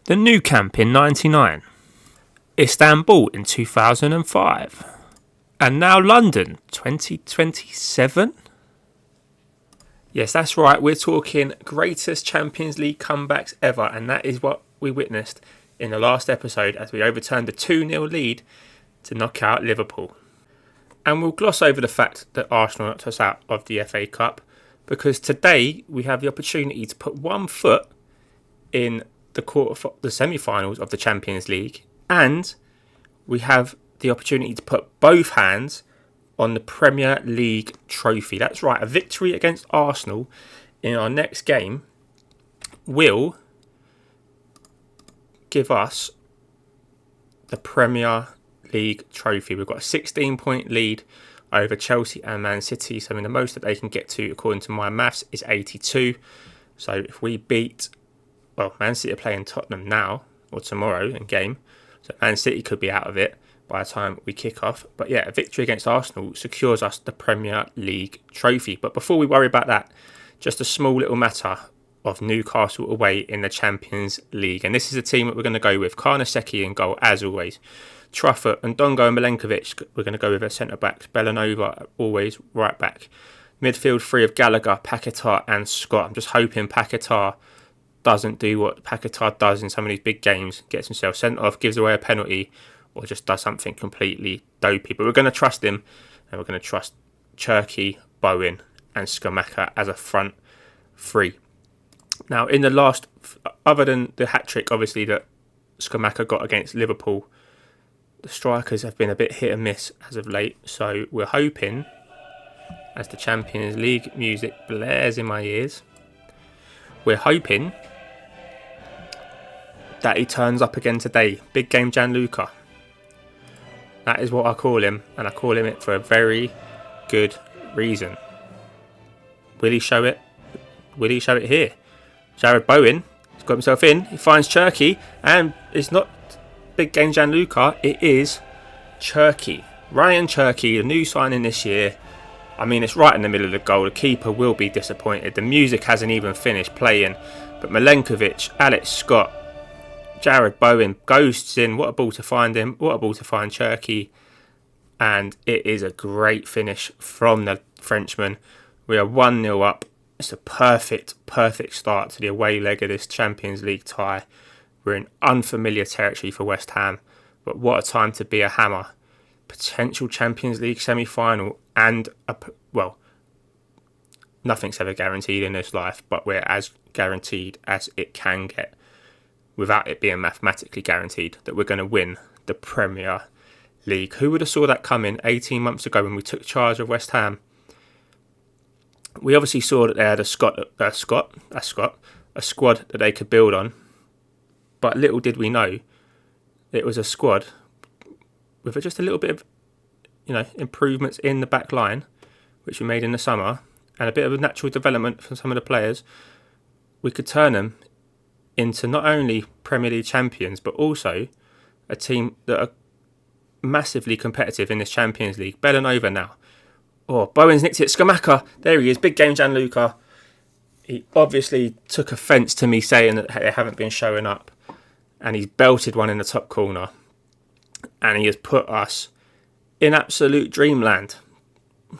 The Nou Camp in 99, Istanbul in 2005, and now London 2027. Yes, that's right, we're talking greatest Champions League comebacks ever, and that is what we witnessed in the last episode as we overturned the 2-0 lead to knock out Liverpool. And we'll gloss over the fact that Arsenal knocked us out of the FA Cup, because today we have the opportunity to put one foot in the semi-finals of the Champions League, and we have the opportunity to put both hands on the Premier League trophy. That's right, a victory against Arsenal in our next game will give us the Premier League trophy. We've got a 16-point lead over Chelsea and Man City, so the most that they can get to, according to my maths, is 82. So if we beat, Man City are playing Tottenham now or tomorrow in game, so Man City could be out of it by the time we kick off. But yeah, a victory against Arsenal secures us the Premier League trophy. But before we worry about that, just a small little matter of Newcastle away in the Champions League. And this is a team that we're going to go with. Karnaseki in goal, as always. Truffert and Dongo and Milenkovic, we're going to go with their centre-backs. Belanova, always right back. Midfield three of Gallagher, Paquetá and Scott. I'm just hoping Paquetá doesn't do what Paquetá does in some of these big games. Gets himself sent off, gives away a penalty, or just does something completely dopey. But we're going to trust him, and we're going to trust Cherki, Bowen and Skamaka as a front three. Now, in the last, other than the hat-trick, obviously, that Skamaka got against Liverpool, the strikers have been a bit hit and miss as of late. So we're hoping, as the Champions League music blares in my ears, we're hoping that he turns up again today. Big game Gianluca. That is what I call him, and I call him it for a very good reason. Will he show it? Will he show it here? Jared Bowen has got himself in. He finds Cherki, and it's not big game Gianluca. It is Cherki. Ryan Cherki, the new signing this year. It's right in the middle of the goal. The keeper will be disappointed. The music hasn't even finished playing. But Milenkovic, Alex Scott, Jared Bowen ghosts in. What a ball to find him. What a ball to find Cherki. And it is a great finish from the Frenchman. We are 1-0 up. It's a perfect start to the away leg of this Champions League tie. We're in unfamiliar territory for West Ham. But what a time to be a Hammer. Potential Champions League semi-final and, nothing's ever guaranteed in this life, but we're as guaranteed as it can get, without it being mathematically guaranteed, that we're going to win the Premier League. Who would have saw that coming 18 months ago when we took charge of West Ham? We obviously saw that they had a squad that they could build on, but little did we know it was a squad with just a little bit of, improvements in the back line, which we made in the summer, and a bit of a natural development from some of the players. We could turn them into not only Premier League champions, but also a team that are massively competitive in this Champions League. Belanova now. Bowen's nicked it. Skamaka. There he is. Big game Gianluca. He obviously took offence to me saying that they haven't been showing up. And he's belted one in the top corner. And he has put us in absolute dreamland.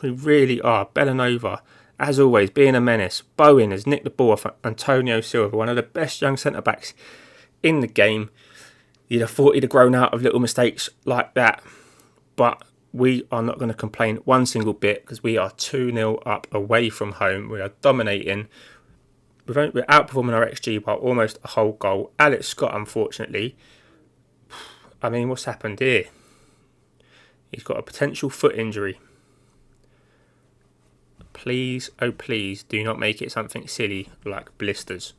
We really are. Belanova, as always, being a menace. Bowen has nicked the ball off Antonio Silva, one of the best young centre-backs in the game. You'd have thought he'd have grown out of little mistakes like that. But we are not going to complain one single bit, because we are 2-0 up away from home. We are dominating. We're outperforming our XG by almost a whole goal. Alex Scott, unfortunately, what's happened here? He's got a potential foot injury. Please, oh please, do not make it something silly like blisters.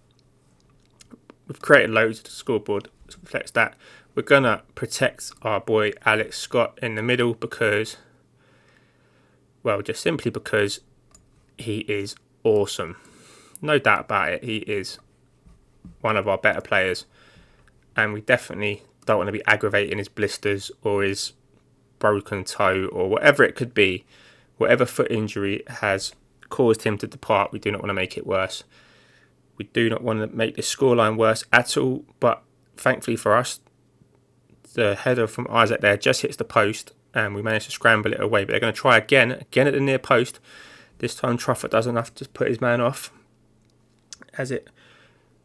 We've created loads of the scoreboard to reflect that. We're going to protect our boy Alex Scott in the middle because, just simply because he is awesome. No doubt about it, he is one of our better players. And we definitely don't want to be aggravating his blisters or his broken toe or whatever it could be. Whatever foot injury has caused him to depart, we do not want to make it worse. We do not want to make this scoreline worse at all, but thankfully for us, the header from Isaac there just hits the post and we managed to scramble it away. But they're going to try again at the near post. This time Truffert does enough to put his man off as it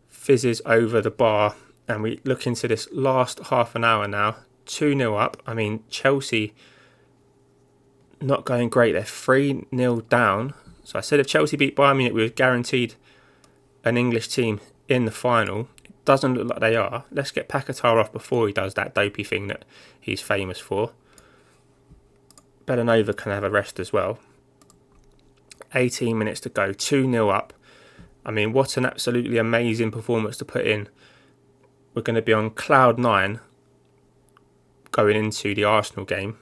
fizzes over the bar. And we look into this last half an hour now. 2-0 up. I mean, Chelsea not going great. They're 3-0 down. So I said if Chelsea beat Bayern Munich, we were guaranteed an English team in the final. It doesn't look like they are. Let's get Paquetá off before he does that dopey thing that he's famous for. Bellanova can have a rest as well. 18 minutes to go. 2-0 up. I mean, what an absolutely amazing performance to put in. We're going to be on cloud 9 going into the Arsenal game.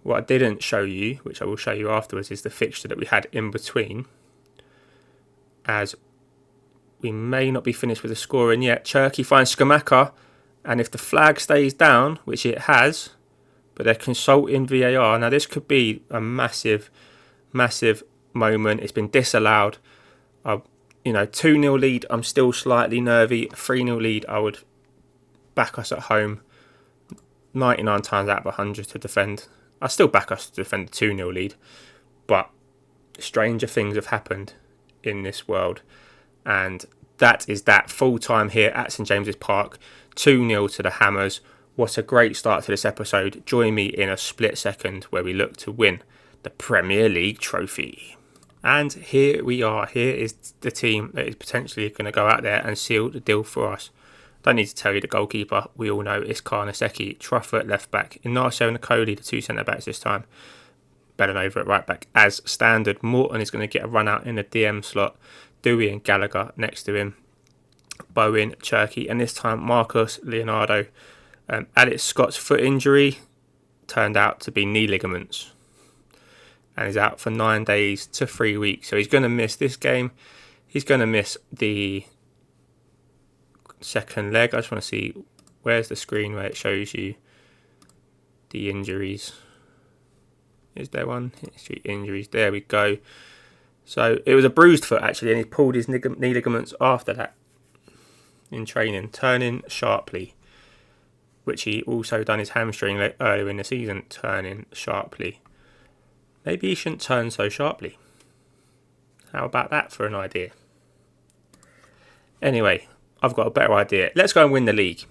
What I didn't show you, which I will show you afterwards, is the fixture that we had in between. As we may not be finished with the scoring yet. Cherki finds Skamaka, and if the flag stays down, which it has, but they're consulting VAR. Now this could be a massive, massive moment. It's been disallowed. 2-0 lead, I'm still slightly nervy. 3-0 lead, I would back us at home 99 times out of 100 to defend. I still back us to defend the 2-0 lead, but stranger things have happened in this world, and that is that. Full time here at St James's Park, 2-0 to the Hammers. What a great start to this episode. Join me in a split second where we look to win the Premier League trophy. And here we are. Here is the team that is potentially going to go out there and seal the deal for us. Don't need to tell you the goalkeeper. We all know it's Karnaseki. Truffert left back. Inacio and Nicoli, the two centre backs this time. Bellanova at right back as standard. Morton is going to get a run out in the DM slot. Dewey and Gallagher next to him. Bowen, Cherki, and this time Marcus Leonardo. Alex Scott's foot injury turned out to be knee ligaments and is out for 9 days to 3 weeks. So he's going to miss this game. He's going to miss the second leg. I just want to see, where's the screen where it shows you the injuries? Is there one? History injuries. There we go. So it was a bruised foot actually, and he pulled his knee ligaments after that in training, turning sharply, which he also done his hamstring earlier in the season, turning sharply. Maybe he shouldn't turn so sharply. How about that for an idea? Anyway, I've got a better idea. Let's go and win the league.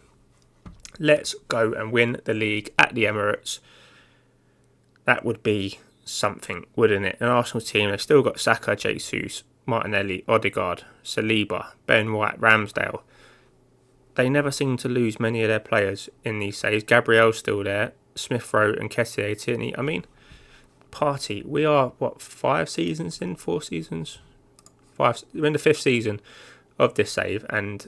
Let's go and win the league at the Emirates. That would be something, wouldn't it? An Arsenal team, they've still got Saka, Jesus, Martinelli, Odegaard, Saliba, Ben White, Ramsdale. They never seem to lose many of their players in these saves. Gabriel's still there. Smith Rowe and Kessié Tierney. I mean, Partey, we are, 5 seasons in? 4 seasons? 5. We're in the 5th season of this save, and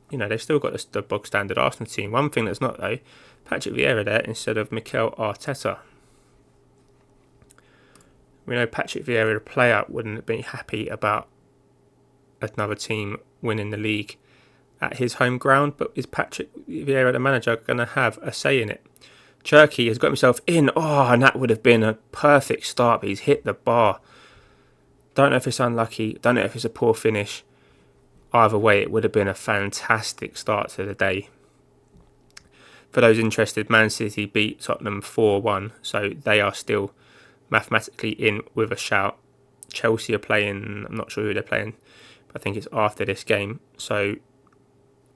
they've still got the bog standard Arsenal team. One thing that's not, though, Patrick Vieira there instead of Mikel Arteta. We know Patrick Vieira, the player, wouldn't be happy about another team winning the league at his home ground, but is Patrick Vieira, the manager, going to have a say in it? Cherki has got himself in. And that would have been a perfect start, but he's hit the bar. Don't know if it's unlucky. Don't know if it's a poor finish. Either way, it would have been a fantastic start to the day. For those interested, Man City beat Tottenham 4-1, so they are still mathematically in with a shout. Chelsea are playing, I'm not sure who they're playing, but I think it's after this game, so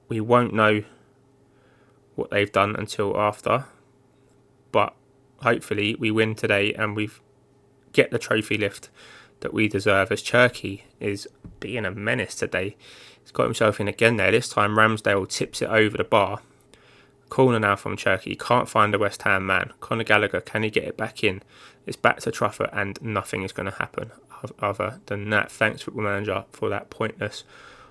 we won't know what they've done until after. But hopefully we win today and we get the trophy lift that we deserve, as Cherki is being a menace today. He's got himself in again there. This time Ramsdale tips it over the bar. Corner now from Cherki. He can't find a West Ham man. Conor Gallagher, can he get it back in? It's back to Truffert and nothing is going to happen other than that. Thanks, Football Manager, for that pointless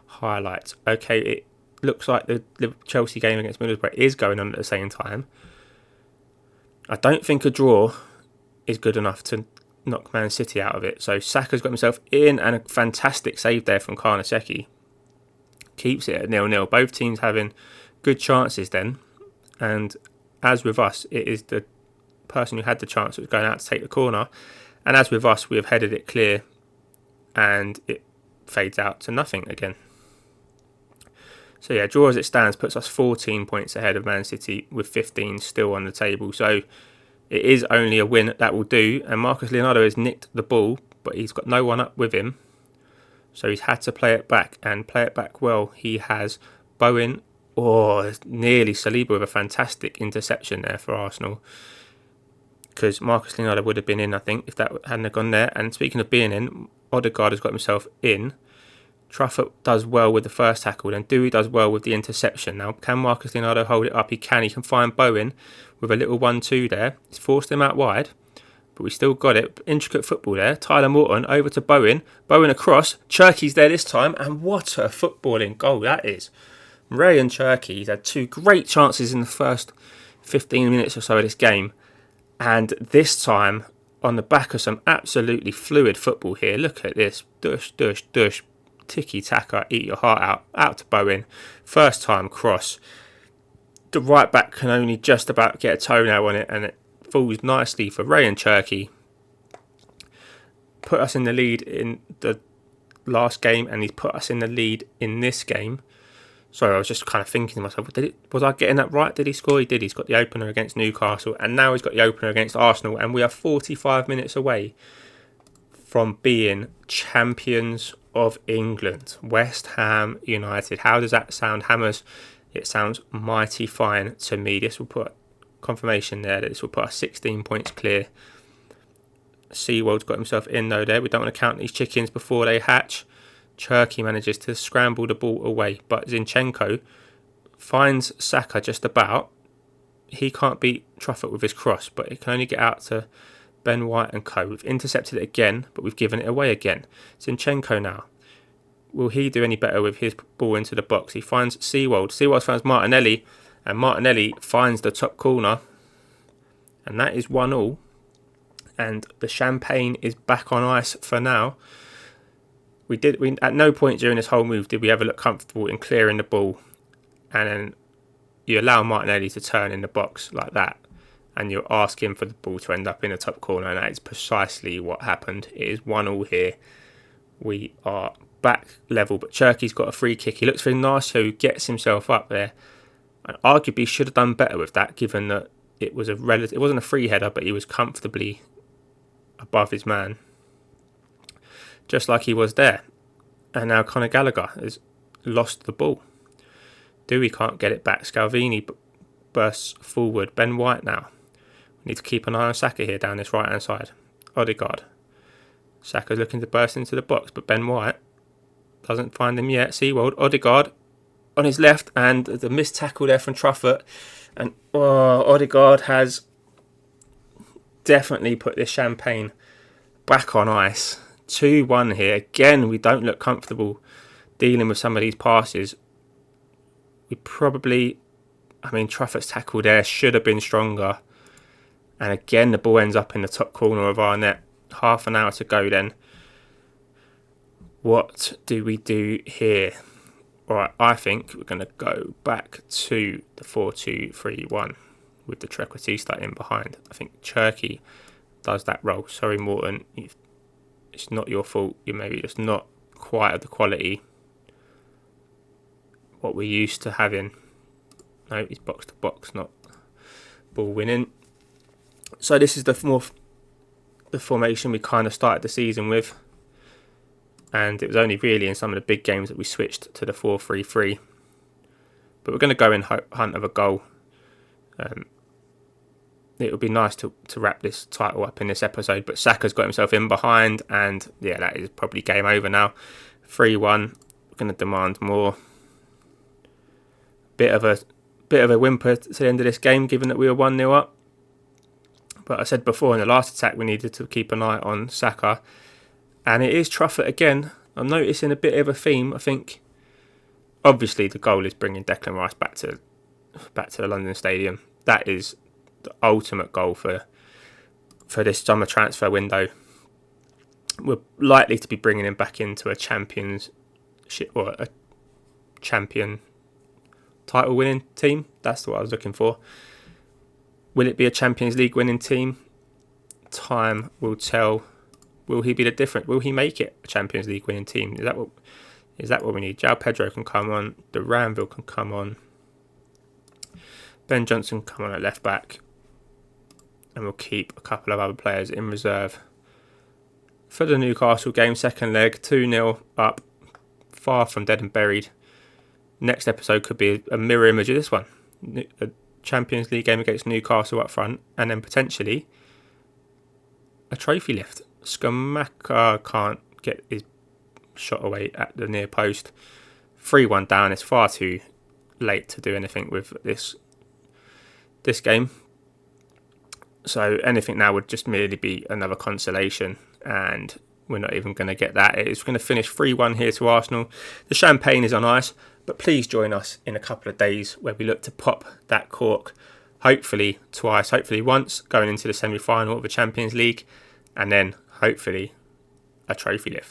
highlight. Okay, it looks like the Chelsea game against Middlesbrough is going on at the same time. I don't think a draw is good enough to knock Man City out of it. So Saka's got himself in, and a fantastic save there from Karnaseki. Keeps it at 0-0. Both teams having good chances then. And as with us, it is the person who had the chance that was going out to take the corner. And as with us, we have headed it clear and it fades out to nothing again. So yeah, draw as it stands puts us 14 points ahead of Man City with 15 still on the table. So it is only a win that will do. And Marcus Leonardo has nicked the ball, but he's got no one up with him. So he's had to play it back and play it back well. He has Bowen, nearly Saliba with a fantastic interception there for Arsenal. Because Marcus Leonardo would have been in, I think, if that hadn't gone there. And speaking of being in, Odegaard has got himself in. Truffert does well with the first tackle, then Dewey does well with the interception. Now, can Marcus Leonardo hold it up? He can. He can find Bowen with a little 1-2 there. He's forced him out wide, but we still got it. Intricate football there. Tyler Morton over to Bowen. Bowen across. Cherky's there this time, and what a footballing goal that is. Ray and Cherky, he's had two great chances in the first 15 minutes or so of this game. And this time, on the back of some absolutely fluid football here, look at this. Dush, dush, dush. Tiki-taka, eat your heart out to Bowen. First time cross. The right back can only just about get a toenail on it, and it falls nicely for Ray and Cherky. Put us in the lead in the last game, and he's put us in the lead in this game. Sorry, I was just kind of thinking to myself, was I getting that right? Did he score? He did. He's got the opener against Newcastle, and now he's got the opener against Arsenal, and we are 45 minutes away from being champions of England. West Ham United. How does that sound, Hammers? It sounds mighty fine to me. This will put confirmation there that this will put us 16 points clear. Seaworld's got himself in though there. We don't want to count these chickens before they hatch. Cherky manages to scramble the ball away, but Zinchenko finds Saka just about. He can't beat Truffert with his cross, but it can only get out to Ben White and co. We've intercepted it again, but we've given it away again. Zinchenko now. Will he do any better with his ball into the box? He finds Seawold. Seawold finds Martinelli, and Martinelli finds the top corner. And that is 1-1. And the champagne is back on ice for now. We at no point during this whole move did we ever look comfortable in clearing the ball. And then you allow Martinelli to turn in the box like that, and you're asking for the ball to end up in the top corner, and that is precisely what happened. It is 1-1 here. We are back level, but Cherky's got a free kick. He looks for Ignacio, gets himself up there, and arguably should have done better with that, given that it wasn't a free header, but he was comfortably above his man, just like he was there. And now Conor Gallagher has lost the ball. Dewey can't get it back. Scalvini bursts forward. Ben White now. We need to keep an eye on Saka here down this right hand side. Odegaard. Saka's looking to burst into the box, but Ben White doesn't find him yet. Seawold. Odegaard on his left, and the missed tackle there from Truffert. And Odegaard has definitely put this champagne back on ice. 2-1 here. Again, we don't look comfortable dealing with some of these passes. Truffert's tackle there should have been stronger. And again, the ball ends up in the top corner of our net. Half an hour to go then. What do we do here? Alright, I think we're going to go back to the 4-2-3-1 with the Trequartista in behind. I think Cherky does that role. Sorry, Morton. It's not your fault. You're maybe just not quite of the quality what we're used to having. No, he's box to box, not ball winning. So this is the formation we kind of started the season with, and it was only really in some of the big games that we switched to the 4-3-3. But we're going to go in hunt of a goal. It would be nice to wrap this title up in this episode, but Saka's got himself in behind, and yeah, that is probably game over now. 3-1. We're going to demand more. Bit of a whimper to the end of this game, given that we were 1-0 up. But I said before, in the last attack, we needed to keep an eye on Saka. And it is Truffert again. I'm noticing a bit of a theme. I think, obviously, the goal is bringing Declan Rice back to the London Stadium. That is the ultimate goal for this summer transfer window. We're likely to be bringing him back into a championship or a champion title winning team. That's what I was looking for. Will it be a Champions League winning team? Time will tell. Will he be the different? Will he make it a Champions League winning team? Is Is that what we need? João Pedro can come on. Duranville can come on. Ben Johnson can come on at left back. And we'll keep a couple of other players in reserve. For the Newcastle game, second leg, 2-0 up. Far from dead and buried. Next episode could be a mirror image of this one. A Champions League game against Newcastle up front. And then potentially a trophy lift. Skamaka can't get his shot away at the near post. 3-1 down. It's far too late to do anything with this game. So anything now would just merely be another consolation, and we're not even going to get that. It's going to finish 3-1 here to Arsenal. The champagne is on ice, but please join us in a couple of days where we look to pop that cork, hopefully twice, hopefully once, going into the semi-final of the Champions League, and then hopefully a trophy lift.